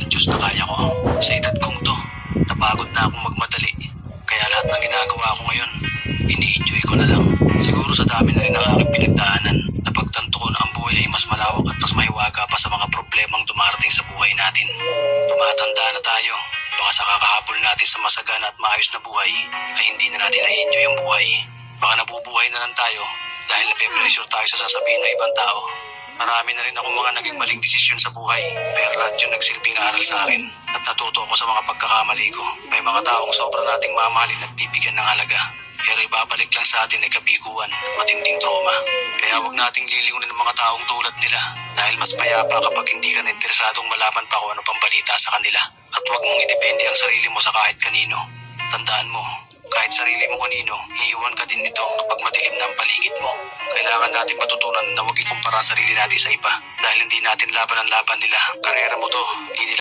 Diyos na kaya ko. Sa edad kong to, napagod na akong magmadali. Kaya lahat ng ginagawa ko ngayon, ini-enjoy ko na lang. Siguro sa dami na rin ng aking pinagdaanan, napagtanto ko na ang buhay ay mas malawak at mas mahiwaga pa sa mga problemang dumarating sa buhay natin. Tumatanda na tayo. Baka sa kakahabol natin sa masagana at maayos na buhay, ay hindi na natin na-enjoy ang buhay. Baka nabubuhay na lang tayo dahil nape-pressure tayo sa sasabihin ng ibang tao. Marami na rin akong mga naging maling desisyon sa buhay, pero lahat yun nagsilbing aral sa akin at natuto ako sa mga pagkakamali ko. May mga taong sobra nating mamahalin at bibigyan ng halaga, pero ibabalik lang sa atin ay kabiguan at matinding trauma. Kaya wag nating liliunin ng mga taong tulad nila dahil mas payapa kapag hindi ka na interesadong malaman pa kung ano pang balita sa kanila. At wag mong idepende ang sarili mo sa kahit kanino. Tandaan mo, kahit sarili mo kanino, iiwan ka din nito kapag madilim na ang paligid mo. Kailangan natin matutunan na huwag ikumpara ang sarili natin sa iba dahil hindi natin laban ang laban nila. Karera mo to, hindi nila